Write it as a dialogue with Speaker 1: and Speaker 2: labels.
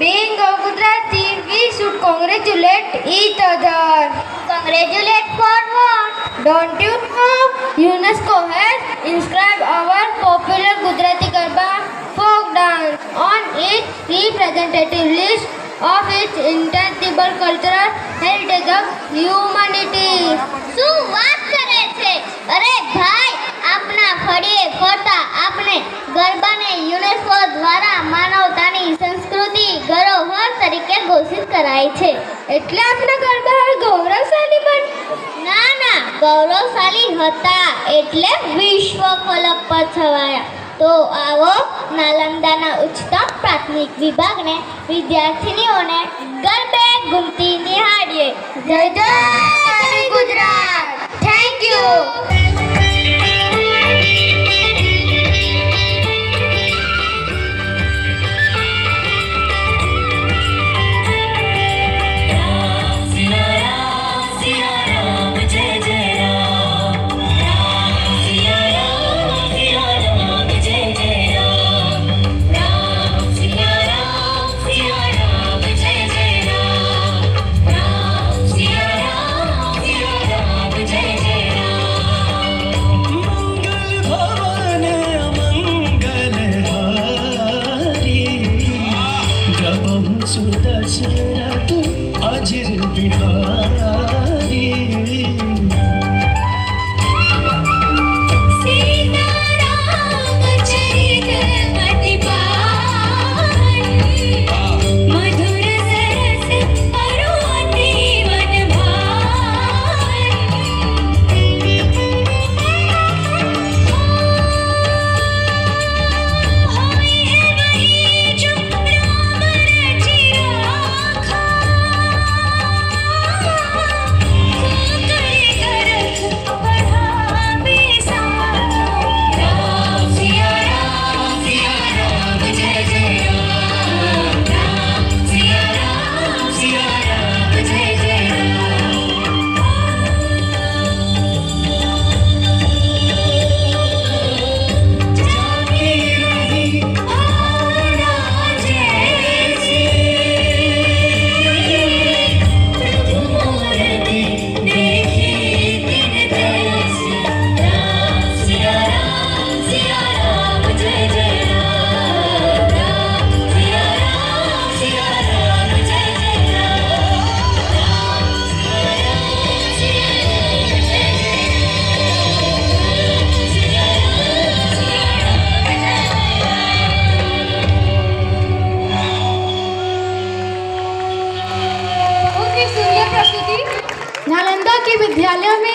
Speaker 1: Being a Gujarati, we should congratulate each other.
Speaker 2: Congratulate for what?
Speaker 1: Don't you know? UNESCO has inscribed our popular Gujarati Garba folk dance on its representative list of its intangible cultural heritage of humanity.
Speaker 2: શું વાત કરે છે? અરે ભાઈ, આપના ફળીએ ફરતા આપણે ગરબાને UNESCO દ્વારા માનવતાની સંસ્કૃતિ ધરોહર તરીકે ઘોષિત કરાઈ છે.
Speaker 1: એટલે આપણા ગરબા હવે ગૌરવશાળી બન.
Speaker 2: ના, ગૌરવશાળી હતા એટલે વિશ્વ ફલક પર છવાયા. તો આવો નાલંદાના ઉચ્ચતમ પ્રાથમિક વિભાગને વિદ્યાર્થીનીઓને ગરબે ઘૂમતી નિહાળીએ.
Speaker 1: જય જય ગુજરાત. Thank you.
Speaker 3: सुदशरथ अजिर बिहारी
Speaker 1: नालंदा के विद्यालय में